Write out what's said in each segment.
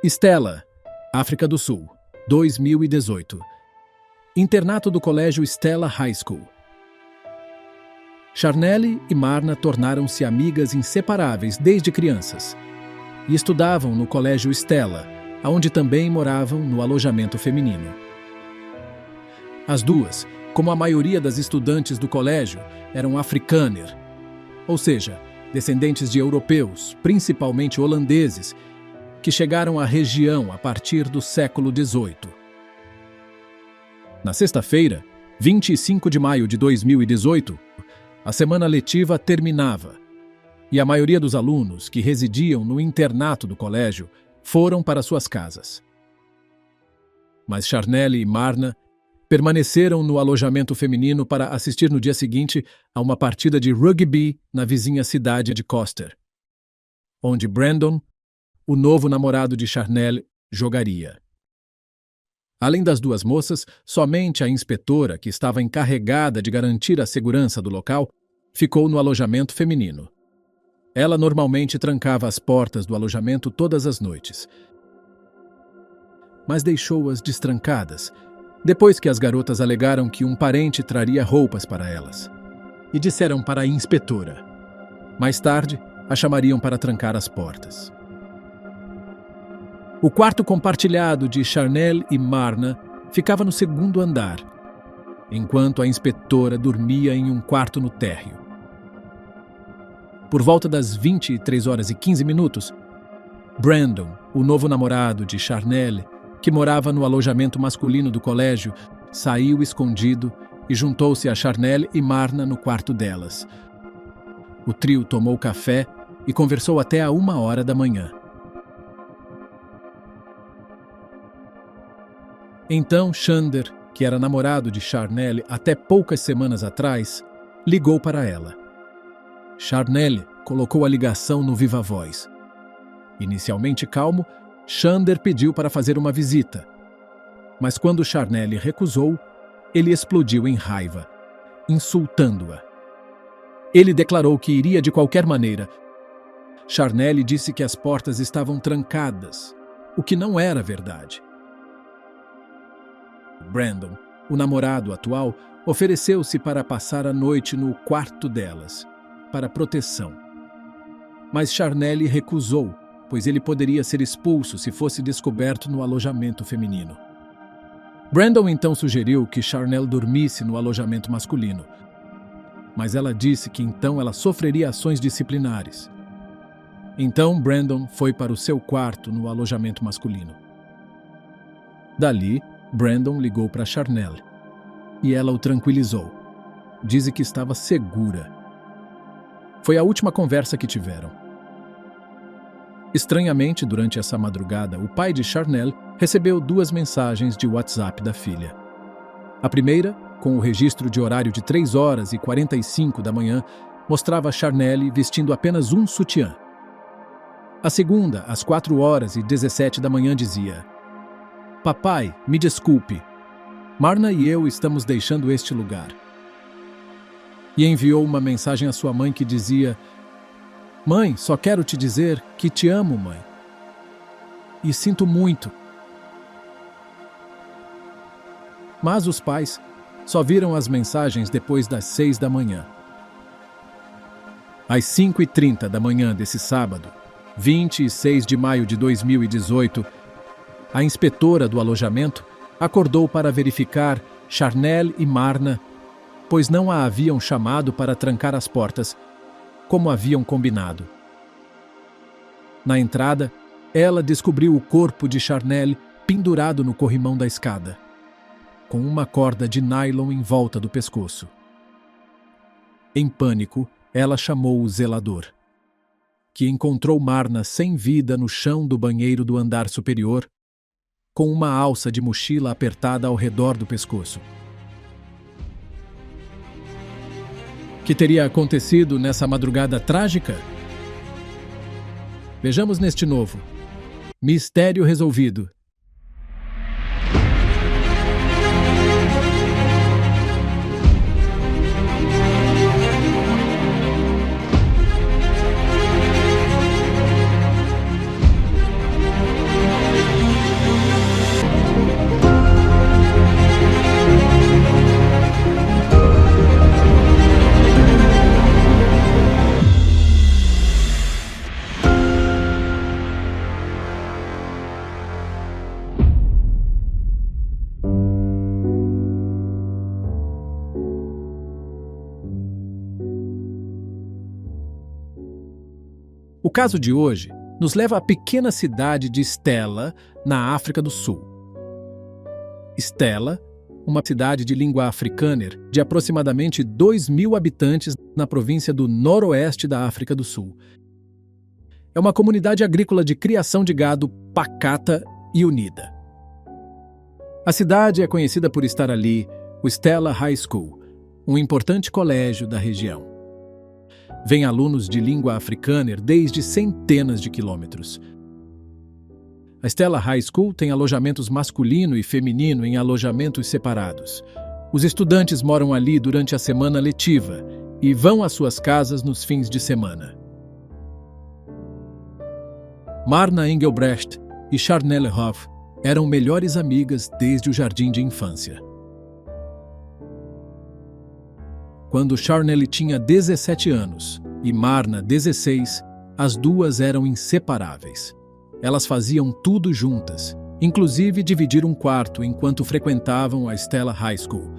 Stella, África do Sul, 2018. Internato do Colégio Stella High School. Charnelle e Marna tornaram-se amigas inseparáveis desde crianças e estudavam no Colégio Stella, onde também moravam no alojamento feminino. As duas, como a maioria das estudantes do colégio, eram afrikaner, ou seja, descendentes de europeus, principalmente holandeses, que chegaram à região a partir do século XVIII. Na sexta-feira, 25 de maio de 2018, a semana letiva terminava e a maioria dos alunos que residiam no internato do colégio foram para suas casas. Mas Charnelle e Marna permaneceram no alojamento feminino para assistir no dia seguinte a uma partida de rugby na vizinha cidade de Koster, onde Brandon, o novo namorado de Charnelle, jogaria. Além das duas moças, somente a inspetora, que estava encarregada de garantir a segurança do local, ficou no alojamento feminino. Ela normalmente trancava as portas do alojamento todas as noites, mas deixou-as destrancadas, depois que as garotas alegaram que um parente traria roupas para elas, e disseram para a inspetora. Mais tarde, a chamariam para trancar as portas. O quarto compartilhado de Charnelle e Marna ficava no segundo andar, enquanto a inspetora dormia em um quarto no térreo. Por volta das 23h15, Brandon, o novo namorado de Charnelle, que morava no alojamento masculino do colégio, saiu escondido e juntou-se a Charnelle e Marna no quarto delas. O trio tomou café e conversou até a 1h da manhã. Então, Xander, que era namorado de Charnelle até poucas semanas atrás, ligou para ela. Charnelle colocou a ligação no viva-voz. Inicialmente calmo, Xander pediu para fazer uma visita. Mas quando Charnelle recusou, ele explodiu em raiva, insultando-a. Ele declarou que iria de qualquer maneira. Charnelle disse que as portas estavam trancadas, o que não era verdade. Brandon, o namorado atual, ofereceu-se para passar a noite no quarto delas, para proteção. Mas Charnelle recusou, pois ele poderia ser expulso se fosse descoberto no alojamento feminino. Brandon então sugeriu que Charnelle dormisse no alojamento masculino, mas ela disse que então ela sofreria ações disciplinares. Então Brandon foi para o seu quarto no alojamento masculino. Dali, Brandon ligou para Charnelle e ela o tranquilizou. Disse que estava segura. Foi a última conversa que tiveram. Estranhamente, durante essa madrugada, o pai de Charnelle recebeu 2 mensagens de WhatsApp da filha. A primeira, com o registro de horário de 3h45 da manhã, mostrava Charnelle vestindo apenas um sutiã. A segunda, às 4h17 da manhã, dizia: "Papai, me desculpe. Marna e eu estamos deixando este lugar." E enviou uma mensagem à sua mãe que dizia: "Mãe, só quero te dizer que te amo, mãe. E sinto muito." Mas os pais só viram as mensagens depois das 6 da manhã. Às 5h30 da manhã desse sábado, 26 de maio de 2018, a inspetora do alojamento acordou para verificar Charnelle e Marna, pois não a haviam chamado para trancar as portas, como haviam combinado. Na entrada, ela descobriu o corpo de Charnelle pendurado no corrimão da escada, com uma corda de nylon em volta do pescoço. Em pânico, ela chamou o zelador, que encontrou Marna sem vida no chão do banheiro do andar superior, com uma alça de mochila apertada ao redor do pescoço. O que teria acontecido nessa madrugada trágica? Vejamos neste novo Mistério Resolvido. caso de hoje nos leva à pequena cidade de Stella, na África do Sul. Stella, uma cidade de língua africâner de aproximadamente 2.000 habitantes na província do noroeste da África do Sul. É uma comunidade agrícola de criação de gado pacata e unida. A cidade é conhecida por estar ali o Stella High School, um importante colégio da região. Vêm alunos de língua africâner desde centenas de quilômetros. A Stella High School tem alojamentos masculino e feminino em alojamentos separados. Os estudantes moram ali durante a semana letiva e vão às suas casas nos fins de semana. Marna Engelbrecht e Charnelle Hoff eram melhores amigas desde o jardim de infância. Quando Charnelle tinha 17 anos e Marna 16, as duas eram inseparáveis. Elas faziam tudo juntas, inclusive dividir um quarto enquanto frequentavam a Stella High School,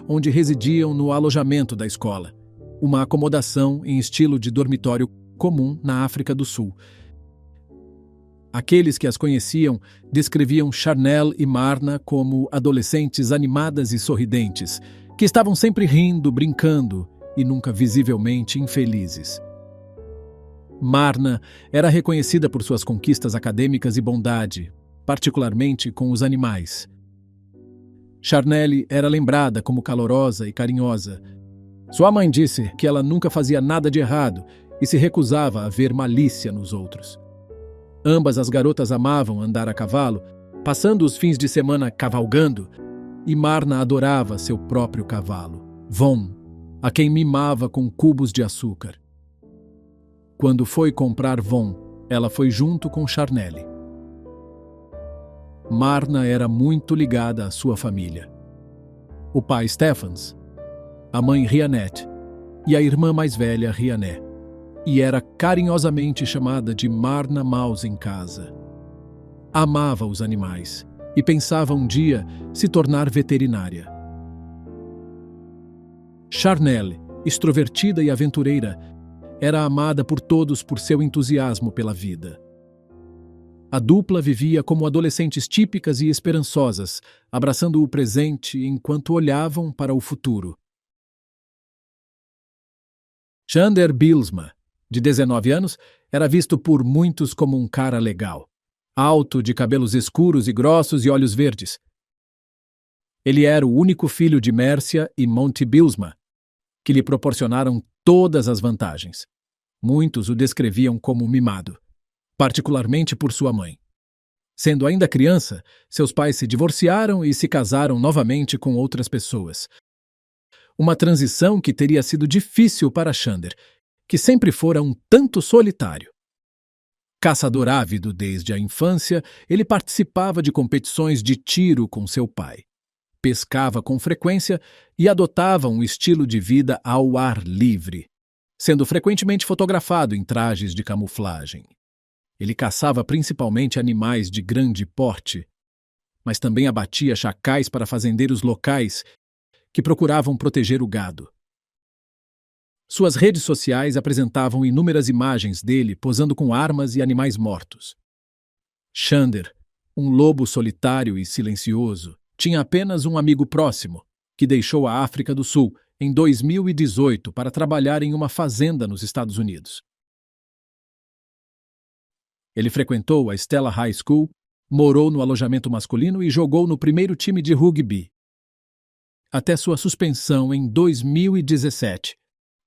onde residiam no alojamento da escola, uma acomodação em estilo de dormitório comum na África do Sul. Aqueles que as conheciam descreviam Charnelle e Marna como adolescentes animadas e sorridentes, que estavam sempre rindo, brincando e nunca visivelmente infelizes. Marna era reconhecida por suas conquistas acadêmicas e bondade, particularmente com os animais. Charnelle era lembrada como calorosa e carinhosa. Sua mãe disse que ela nunca fazia nada de errado e se recusava a ver malícia nos outros. Ambas as garotas amavam andar a cavalo, passando os fins de semana cavalgando, e Marna adorava seu próprio cavalo, Von, a quem mimava com cubos de açúcar. Quando foi comprar Von, ela foi junto com Charnelle. Marna era muito ligada à sua família. O pai Stephans, a mãe Rianette e a irmã mais velha Riané, e era carinhosamente chamada de Marna Mouse em casa. Amava os animais e pensava um dia se tornar veterinária. Charnelle, extrovertida e aventureira, era amada por todos por seu entusiasmo pela vida. A dupla vivia como adolescentes típicas e esperançosas, abraçando o presente enquanto olhavam para o futuro. Chander Bilsma, de 19 anos, era visto por muitos como um cara legal. Alto, de cabelos escuros e grossos e olhos verdes. Ele era o único filho de Mércia e Monty Bilsma, que lhe proporcionaram todas as vantagens. Muitos o descreviam como mimado, particularmente por sua mãe. Sendo ainda criança, seus pais se divorciaram e se casaram novamente com outras pessoas. Uma transição que teria sido difícil para Chander, que sempre fora um tanto solitário. Caçador ávido desde a infância, ele participava de competições de tiro com seu pai. Pescava com frequência e adotava um estilo de vida ao ar livre, sendo frequentemente fotografado em trajes de camuflagem. Ele caçava principalmente animais de grande porte, mas também abatia chacais para fazendeiros locais que procuravam proteger o gado. Suas redes sociais apresentavam inúmeras imagens dele posando com armas e animais mortos. Chander, um lobo solitário e silencioso, tinha apenas um amigo próximo, que deixou a África do Sul em 2018 para trabalhar em uma fazenda nos Estados Unidos. Ele frequentou a Stella High School, morou no alojamento masculino e jogou no primeiro time de rugby, até sua suspensão em 2017,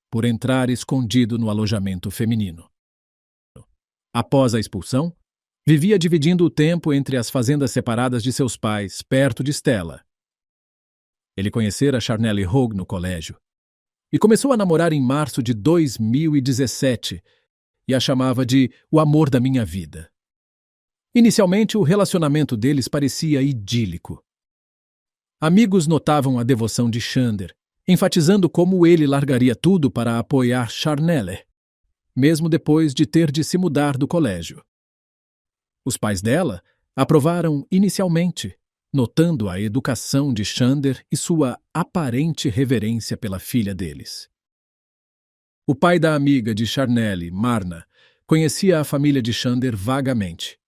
por entrar escondido no alojamento feminino. Após a expulsão, vivia dividindo o tempo entre as fazendas separadas de seus pais, perto de Stella. Ele conhecera Charnelle Hogue no colégio e começou a namorar em março de 2017 e a chamava de o amor da minha vida. Inicialmente, o relacionamento deles parecia idílico. Amigos notavam a devoção de Chander, enfatizando como ele largaria tudo para apoiar Charnelle, mesmo depois de ter de se mudar do colégio. Os pais dela aprovaram inicialmente, notando a educação de Chander e sua aparente reverência pela filha deles. O pai da amiga de Charnelle, Marna, conhecia a família de Xander vagamente.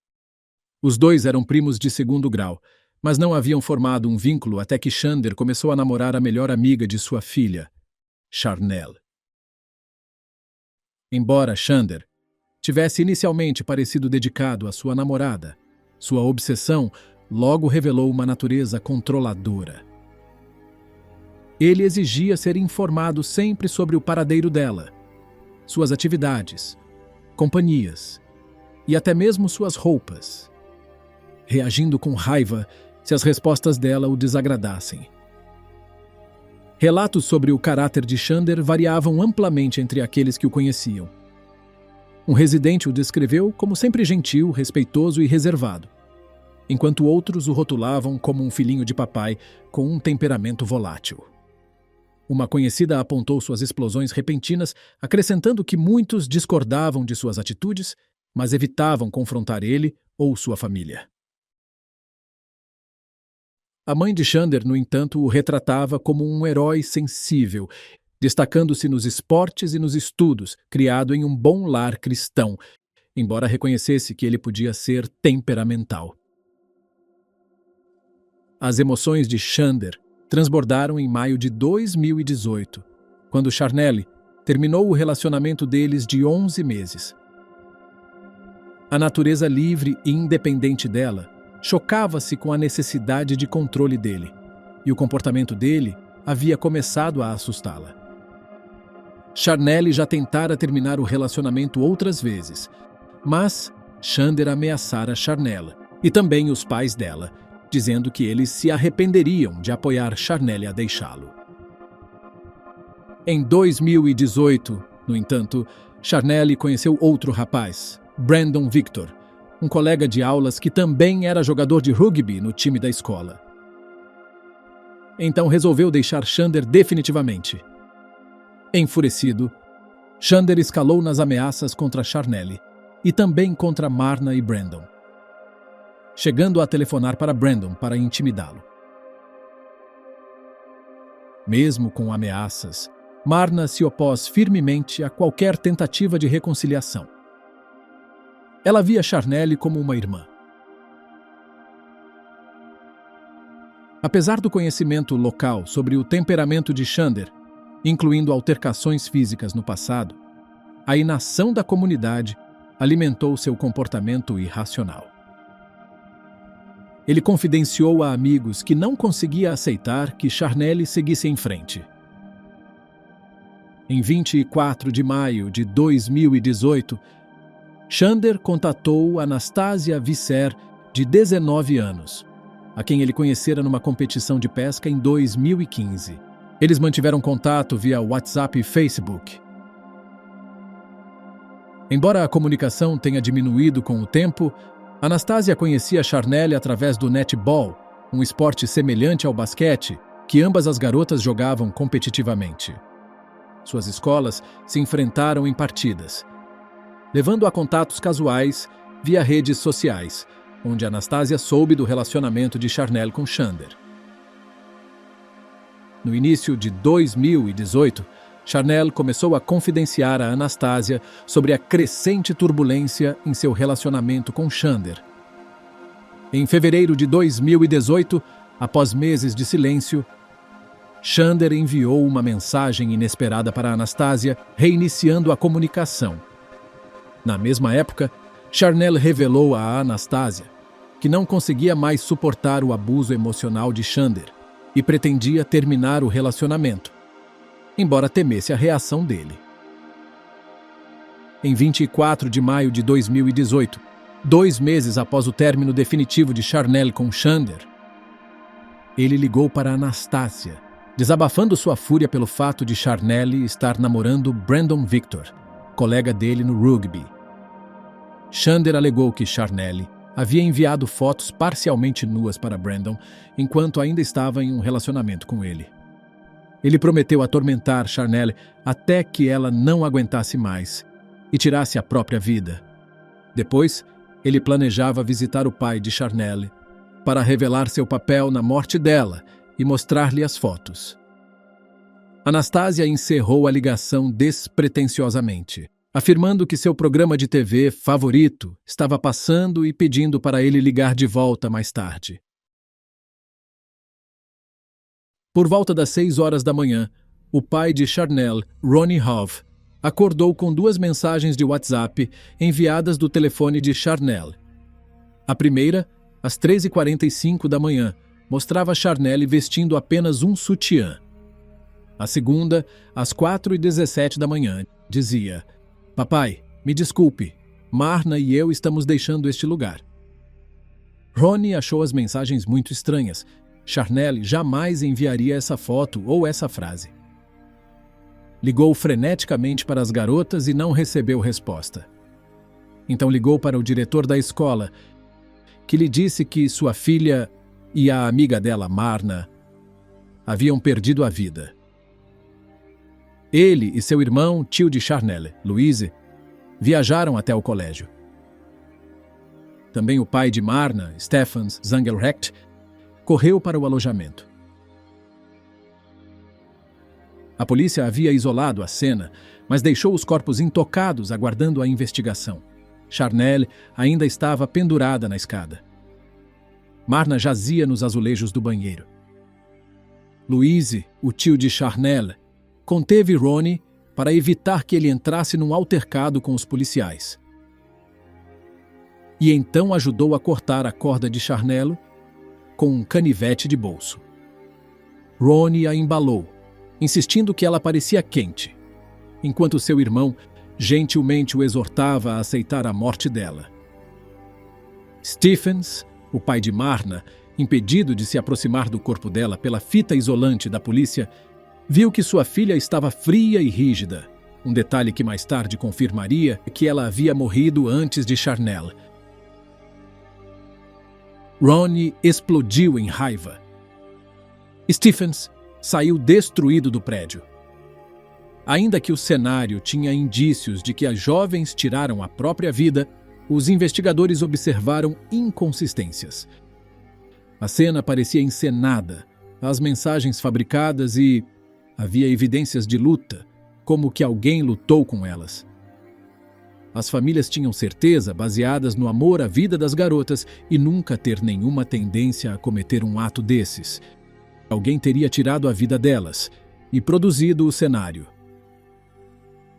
Os dois eram primos de segundo grau, mas não haviam formado um vínculo até que Xander começou a namorar a melhor amiga de sua filha, Charnel. Embora Xander tivesse inicialmente parecido dedicado à sua namorada, sua obsessão logo revelou uma natureza controladora. Ele exigia ser informado sempre sobre o paradeiro dela, suas atividades, companhias e até mesmo suas roupas, reagindo com raiva se as respostas dela o desagradassem. Relatos sobre o caráter de Xander variavam amplamente entre aqueles que o conheciam. Um residente o descreveu como sempre gentil, respeitoso e reservado, enquanto outros o rotulavam como um filhinho de papai com um temperamento volátil. Uma conhecida apontou suas explosões repentinas, acrescentando que muitos discordavam de suas atitudes, mas evitavam confrontar ele ou sua família. A mãe de Xander, no entanto, o retratava como um herói sensível, destacando-se nos esportes e nos estudos, criado em um bom lar cristão, embora reconhecesse que ele podia ser temperamental. As emoções de Xander transbordaram em maio de 2018, quando Charnel terminou o relacionamento deles de 11 meses. A natureza livre e independente dela chocava-se com a necessidade de controle dele, e o comportamento dele havia começado a assustá-la. Charnel já tentara terminar o relacionamento outras vezes, mas Xander ameaçara Charnel e também os pais dela, dizendo que eles se arrependeriam de apoiar Charnel a deixá-lo. Em 2018, no entanto, Charnel conheceu outro rapaz, Brandon Victor, um colega de aulas que também era jogador de rugby no time da escola. Então resolveu deixar Xander definitivamente. Enfurecido, Xander escalou nas ameaças contra Charnel e também contra Marna e Brandon, chegando a telefonar para Brandon para intimidá-lo. Mesmo com ameaças, Marna se opôs firmemente a qualquer tentativa de reconciliação. Ela via Charnel como uma irmã. Apesar do conhecimento local sobre o temperamento de Xander, incluindo altercações físicas no passado, a inação da comunidade alimentou seu comportamento irracional. Ele confidenciou a amigos que não conseguia aceitar que Charnel seguisse em frente. Em 24 de maio de 2018, Xander contatou Anastasia Visser, de 19 anos, a quem ele conhecera numa competição de pesca em 2015. Eles mantiveram contato via WhatsApp e Facebook. Embora a comunicação tenha diminuído com o tempo, Anastasia conhecia Charnel através do netball, um esporte semelhante ao basquete, que ambas as garotas jogavam competitivamente. Suas escolas se enfrentaram em partidas, levando a contatos casuais via redes sociais, onde Anastasia soube do relacionamento de Charnel com Xander. No início de 2018, Charnel começou a confidenciar a Anastasia sobre a crescente turbulência em seu relacionamento com Xander. Em fevereiro de 2018, após meses de silêncio, Xander enviou uma mensagem inesperada para Anastasia, reiniciando a comunicação. Na mesma época, Charnel revelou a Anastasia que não conseguia mais suportar o abuso emocional de Xander e pretendia terminar o relacionamento, embora temesse a reação dele. Em 24 de maio de 2018, 2 meses após o término definitivo de Charnel com Xander, ele ligou para Anastasia, desabafando sua fúria pelo fato de Charnel estar namorando Brandon Victor, colega dele no rugby. Xander alegou que Charnel havia enviado fotos parcialmente nuas para Brandon enquanto ainda estava em um relacionamento com ele. Ele prometeu atormentar Charnel até que ela não aguentasse mais e tirasse a própria vida. Depois, ele planejava visitar o pai de Charnel para revelar seu papel na morte dela e mostrar-lhe as fotos. Anastasia encerrou a ligação despretensiosamente, afirmando que seu programa de TV favorito estava passando e pedindo para ele ligar de volta mais tarde. Por volta das 6 horas da manhã, o pai de Charnel, Ronnie Hove, acordou com 2 mensagens de WhatsApp enviadas do telefone de Charnel. A primeira, às 3h45 da manhã, mostrava Charnel vestindo apenas um sutiã. A segunda, às 4h17 da manhã, dizia: "Papai, me desculpe, Marna e eu estamos deixando este lugar." Ronnie achou as mensagens muito estranhas. Charnel jamais enviaria essa foto ou essa frase. Ligou freneticamente para as garotas e não recebeu resposta. Então ligou para o diretor da escola, que lhe disse que sua filha e a amiga dela, Marna, haviam perdido a vida. Ele e seu irmão, tio de Charnel, Louise, viajaram até o colégio. Também o pai de Marna, Stefans Zangelrecht, correu para o alojamento. A polícia havia isolado a cena, mas deixou os corpos intocados aguardando a investigação. Charnel ainda estava pendurada na escada. Marna jazia nos azulejos do banheiro. Louise, o tio de Charnel, conteve Ronnie para evitar que ele entrasse num altercado com os policiais. E então ajudou a cortar a corda de Charnel com um canivete de bolso. Ronnie a embalou, insistindo que ela parecia quente, enquanto seu irmão gentilmente o exortava a aceitar a morte dela. Stephens, o pai de Marna, impedido de se aproximar do corpo dela pela fita isolante da polícia, viu que sua filha estava fria e rígida, um detalhe que mais tarde confirmaria que ela havia morrido antes de Charnel. Ronnie explodiu em raiva. Stephens saiu destruído do prédio. Ainda que o cenário tinha indícios de que as jovens tiraram a própria vida, os investigadores observaram inconsistências. A cena parecia encenada, as mensagens fabricadas e havia evidências de luta, como que alguém lutou com elas. As famílias tinham certeza, baseadas no amor à vida das garotas, e nunca ter nenhuma tendência a cometer um ato desses. Alguém teria tirado a vida delas e produzido o cenário.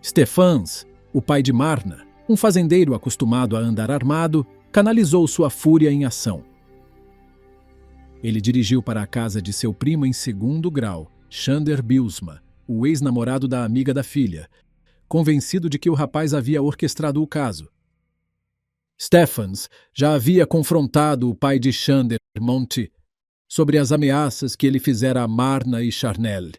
Stefans, o pai de Marna, um fazendeiro acostumado a andar armado, canalizou sua fúria em ação. Ele dirigiu para a casa de seu primo em segundo grau, Xander Bilsma, o ex-namorado da amiga da filha, convencido de que o rapaz havia orquestrado o caso. Stefans já havia confrontado o pai de Xander, Monty, sobre as ameaças que ele fizera a Marna e Charnel.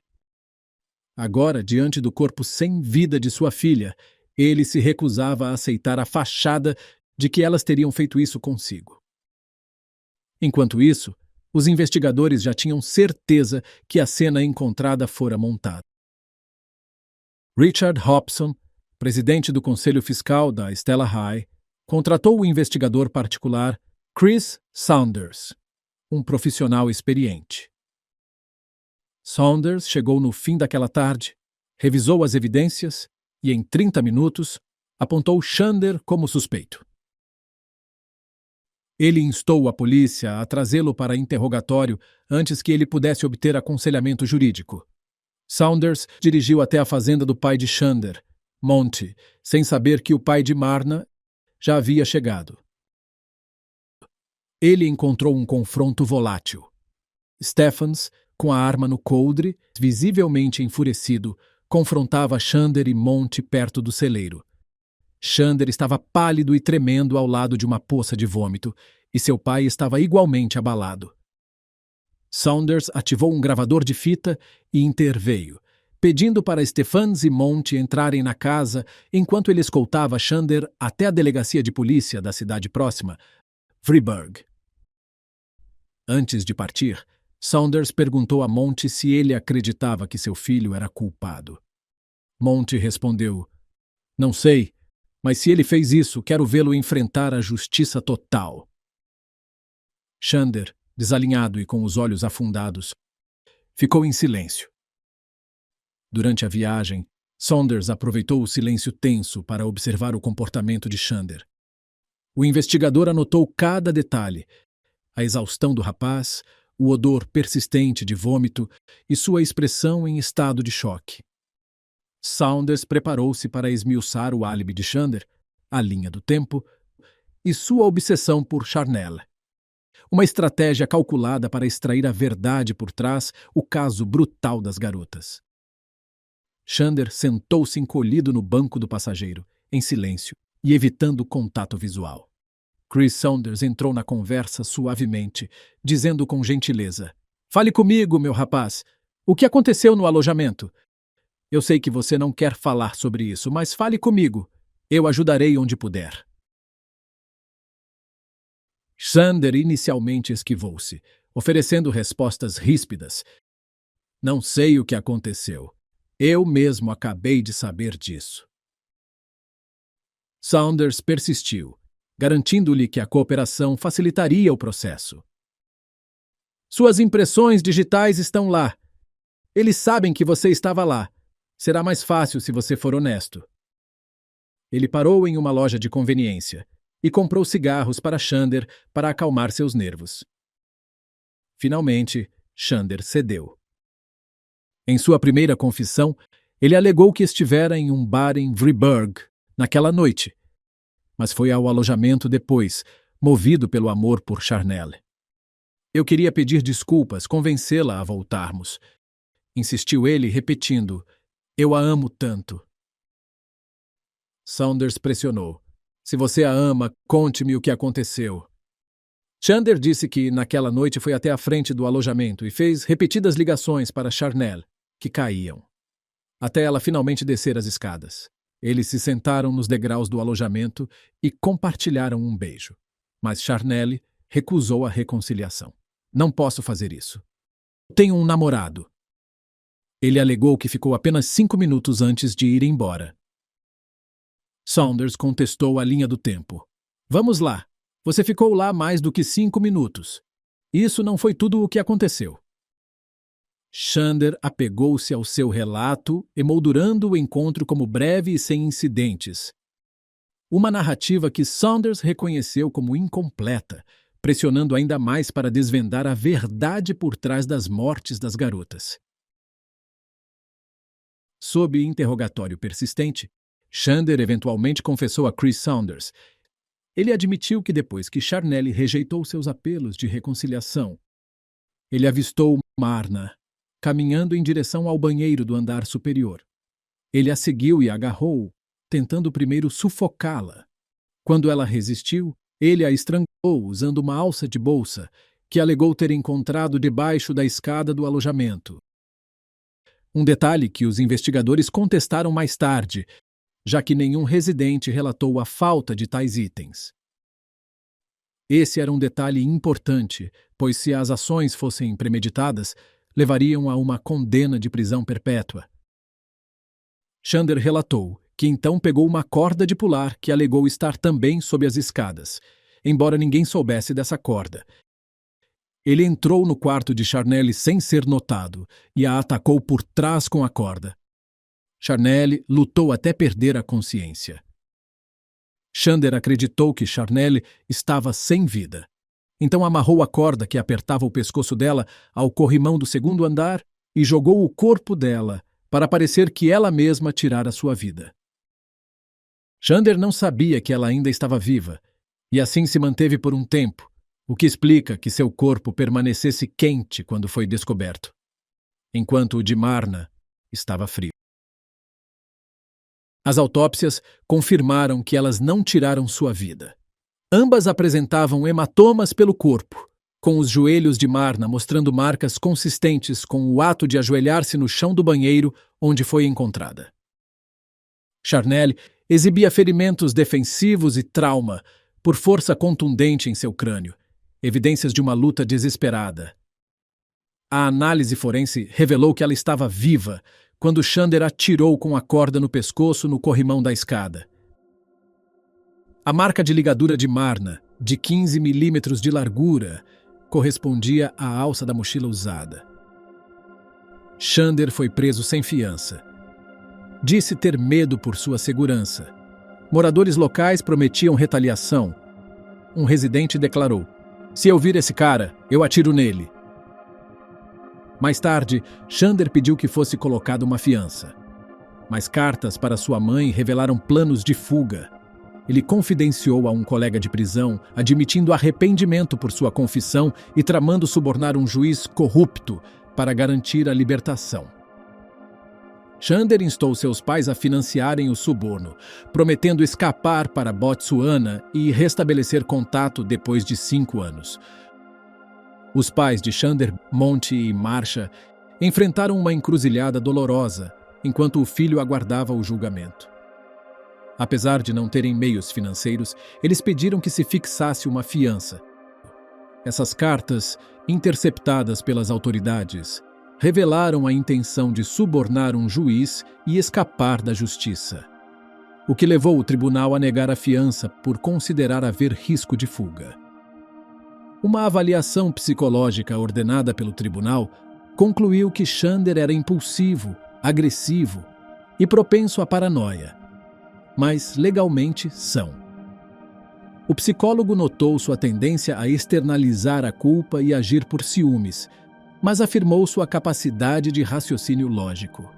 Agora, diante do corpo sem vida de sua filha, ele se recusava a aceitar a fachada de que elas teriam feito isso consigo. Enquanto isso, os investigadores já tinham certeza que a cena encontrada fora montada. Richard Hobson, presidente do Conselho Fiscal da Stella High, contratou o investigador particular Chris Saunders, um profissional experiente. Saunders chegou no fim daquela tarde, revisou as evidências e, em 30 minutos, apontou Xander como suspeito. Ele instou a polícia a trazê-lo para interrogatório antes que ele pudesse obter aconselhamento jurídico. Saunders dirigiu até a fazenda do pai de Xander, Monty, sem saber que o pai de Marna já havia chegado. Ele encontrou um confronto volátil. Stefans, com a arma no coldre, visivelmente enfurecido, confrontava Xander e Monty perto do celeiro. Xander estava pálido e tremendo ao lado de uma poça de vômito, e seu pai estava igualmente abalado. Saunders ativou um gravador de fita e interveio, pedindo para Stefans e Monty entrarem na casa enquanto ele escoltava Xander até a delegacia de polícia da cidade próxima, Vryburg. Antes de partir, Saunders perguntou a Monty se ele acreditava que seu filho era culpado. Monty respondeu: "Não sei, mas se ele fez isso, quero vê-lo enfrentar a justiça total." Xander, desalinhado e com os olhos afundados, ficou em silêncio. Durante a viagem, Saunders aproveitou o silêncio tenso para observar o comportamento de Xander. O investigador anotou cada detalhe: a exaustão do rapaz, o odor persistente de vômito e sua expressão em estado de choque. Saunders preparou-se para esmiuçar o álibi de Xander, a linha do tempo e sua obsessão por Charnel. Uma estratégia calculada para extrair a verdade por trás o caso brutal das garotas. Xander sentou-se encolhido no banco do passageiro, em silêncio e evitando contato visual. Chris Saunders entrou na conversa suavemente, dizendo com gentileza: "Fale comigo, meu rapaz. O que aconteceu no alojamento? Eu sei que você não quer falar sobre isso, mas fale comigo. Eu ajudarei onde puder." Xander inicialmente esquivou-se, oferecendo respostas ríspidas. "Não sei o que aconteceu. Eu mesmo acabei de saber disso." Saunders persistiu, garantindo-lhe que a cooperação facilitaria o processo. "Suas impressões digitais estão lá. Eles sabem que você estava lá. Será mais fácil se você for honesto." Ele parou em uma loja de conveniência e comprou cigarros para Xander para acalmar seus nervos. Finalmente, Xander cedeu. Em sua primeira confissão, ele alegou que estivera em um bar em Vryburg naquela noite, mas foi ao alojamento depois, movido pelo amor por Charnel. "Eu queria pedir desculpas, convencê-la a voltarmos", insistiu ele, repetindo: "Eu a amo tanto." Saunders pressionou: "Se você a ama, conte-me o que aconteceu." Xander disse que naquela noite foi até a frente do alojamento e fez repetidas ligações para Charnel, que caíam, até ela finalmente descer as escadas. Eles se sentaram nos degraus do alojamento e compartilharam um beijo. Mas Charnel recusou a reconciliação. "Não posso fazer isso. Tenho um namorado." Ele alegou que ficou apenas 5 minutos antes de ir embora. Saunders contestou a linha do tempo. "Vamos lá. Você ficou lá mais do que 5 minutos. Isso não foi tudo o que aconteceu." Xander apegou-se ao seu relato, emoldurando o encontro como breve e sem incidentes. Uma narrativa que Saunders reconheceu como incompleta, pressionando ainda mais para desvendar a verdade por trás das mortes das garotas. Sob interrogatório persistente, Xander eventualmente confessou a Chris Saunders. Ele admitiu que depois que Charnel rejeitou seus apelos de reconciliação, ele avistou Marna caminhando em direção ao banheiro do andar superior. Ele a seguiu e agarrou, tentando primeiro sufocá-la. Quando ela resistiu, ele a estrangulou usando uma alça de bolsa, que alegou ter encontrado debaixo da escada do alojamento. Um detalhe que os investigadores contestaram mais tarde, já que nenhum residente relatou a falta de tais itens. Esse era um detalhe importante, pois se as ações fossem premeditadas, levariam a uma condena de prisão perpétua. Xander relatou que então pegou uma corda de pular que alegou estar também sob as escadas, embora ninguém soubesse dessa corda. Ele entrou no quarto de Charnel sem ser notado e a atacou por trás com a corda. Charnel lutou até perder a consciência. Xander acreditou que Charnel estava sem vida. Então amarrou a corda que apertava o pescoço dela ao corrimão do segundo andar e jogou o corpo dela para parecer que ela mesma tirara sua vida. Xander não sabia que ela ainda estava viva e assim se manteve por um tempo, o que explica que seu corpo permanecesse quente quando foi descoberto, enquanto o de Marna estava frio. As autópsias confirmaram que elas não tiraram sua vida. Ambas apresentavam hematomas pelo corpo, com os joelhos de Marna mostrando marcas consistentes com o ato de ajoelhar-se no chão do banheiro onde foi encontrada. Charnel exibia ferimentos defensivos e trauma por força contundente em seu crânio, evidências de uma luta desesperada. A análise forense revelou que ela estava viva quando Xander atirou com a corda no pescoço no corrimão da escada. A marca de ligadura de Marna, de 15 milímetros de largura, correspondia à alça da mochila usada. Xander foi preso sem fiança. disse ter medo por sua segurança. Moradores locais prometiam retaliação. Um residente declarou: "Se eu vir esse cara, eu atiro nele." Mais tarde, Xander pediu que fosse colocada uma fiança. Mas cartas para sua mãe revelaram planos de fuga. Ele confidenciou a um colega de prisão, admitindo arrependimento por sua confissão e tramando subornar um juiz corrupto para garantir a libertação. Xander instou seus pais a financiarem o suborno, prometendo escapar para Botsuana e restabelecer contato depois de 5 anos. Os pais de Xander, Monty e Marcia, enfrentaram uma encruzilhada dolorosa enquanto o filho aguardava o julgamento. Apesar de não terem meios financeiros, eles pediram que se fixasse uma fiança. Essas cartas, interceptadas pelas autoridades, revelaram a intenção de subornar um juiz e escapar da justiça, o que levou o tribunal a negar a fiança por considerar haver risco de fuga. Uma avaliação psicológica ordenada pelo tribunal concluiu que Xander era impulsivo, agressivo e propenso à paranoia, mas legalmente são. O psicólogo notou sua tendência a externalizar a culpa e agir por ciúmes, mas afirmou sua capacidade de raciocínio lógico.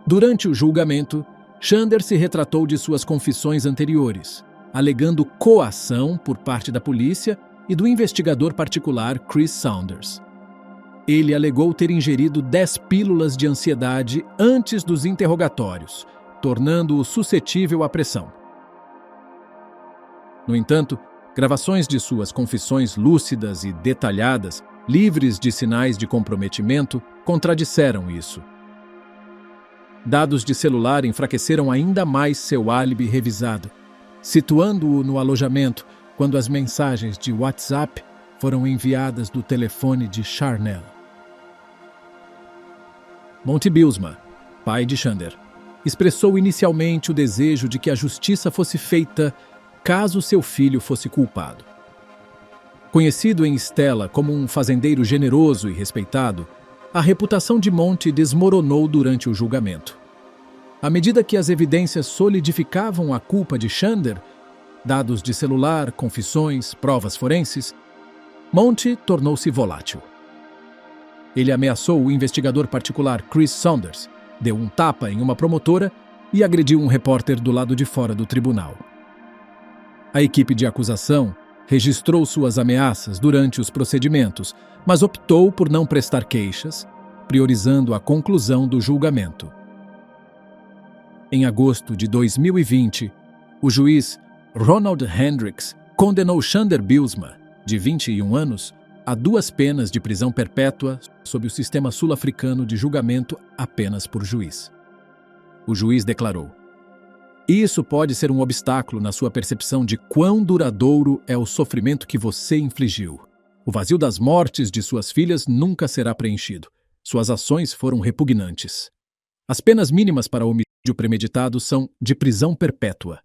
Durante o julgamento, Xander se retratou de suas confissões anteriores, alegando coação por parte da polícia e do investigador particular Chris Saunders. Ele alegou ter ingerido 10 pílulas de ansiedade antes dos interrogatórios, tornando-o suscetível à pressão. No entanto, gravações de suas confissões lúcidas e detalhadas, livres de sinais de comprometimento, contradisseram isso. Dados de celular enfraqueceram ainda mais seu álibi revisado, situando-o no alojamento quando as mensagens de WhatsApp foram enviadas do telefone de Charnel. Monty Bylsma, pai de Xander, expressou inicialmente o desejo de que a justiça fosse feita caso seu filho fosse culpado. Conhecido em Stella como um fazendeiro generoso e respeitado, a reputação de Monty desmoronou durante o julgamento. À medida que as evidências solidificavam a culpa de Xander, dados de celular, confissões, provas forenses, Monty tornou-se volátil. Ele ameaçou o investigador particular Chris Saunders, deu um tapa em uma promotora e agrediu um repórter do lado de fora do tribunal. A equipe de acusação registrou suas ameaças durante os procedimentos, mas optou por não prestar queixas, priorizando a conclusão do julgamento. Em agosto de 2020, o juiz Ronald Hendricks condenou Xander Bylsma, de 21 anos, a 2 penas de prisão perpétua sob o sistema sul-africano de julgamento apenas por juiz. O juiz declarou: "Isso pode ser um obstáculo na sua percepção de quão duradouro é o sofrimento que você infligiu. O vazio das mortes de suas filhas nunca será preenchido. Suas ações foram repugnantes. As penas mínimas para homicídio premeditado são de prisão perpétua."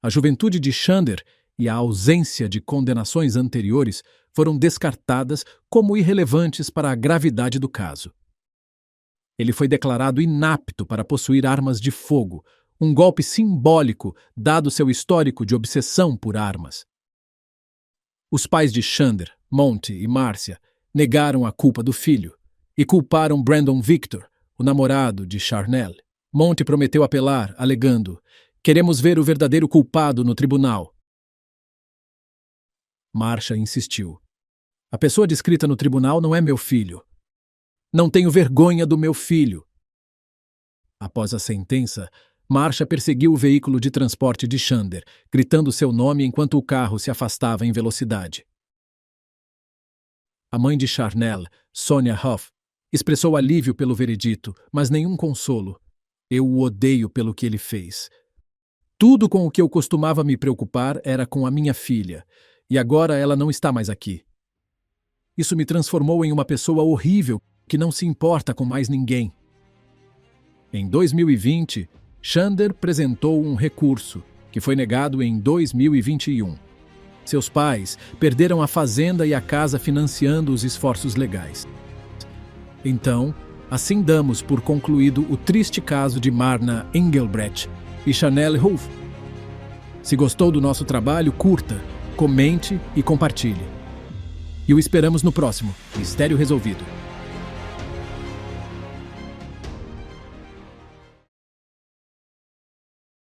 A juventude de Xander e a ausência de condenações anteriores foram descartadas como irrelevantes para a gravidade do caso. Ele foi declarado inapto para possuir armas de fogo, um golpe simbólico dado seu histórico de obsessão por armas. Os pais de Xander, Monty e Marcia negaram a culpa do filho e culparam Brandon Victor, o namorado de Charnel. Monty prometeu apelar, alegando: "Queremos ver o verdadeiro culpado no tribunal." Marcia insistiu: "A pessoa descrita no tribunal não é meu filho. Não tenho vergonha do meu filho." Após a sentença, Marcia perseguiu o veículo de transporte de Xander, gritando seu nome enquanto o carro se afastava em velocidade. A mãe de Charnel, Sonia Huff, expressou alívio pelo veredito, mas nenhum consolo. "Eu o odeio pelo que ele fez. Tudo com o que eu costumava me preocupar era com a minha filha, e agora ela não está mais aqui. Isso me transformou em uma pessoa horrível que não se importa com mais ninguém." Em 2020, Xander apresentou um recurso, que foi negado em 2021. Seus pais perderam a fazenda e a casa financiando os esforços legais. Então, Assim damos por concluído o triste caso de Marna Engelbrecht e Chanel Hoof. Se gostou do nosso trabalho, curta, comente e compartilhe. E o esperamos no próximo Mistério Resolvido.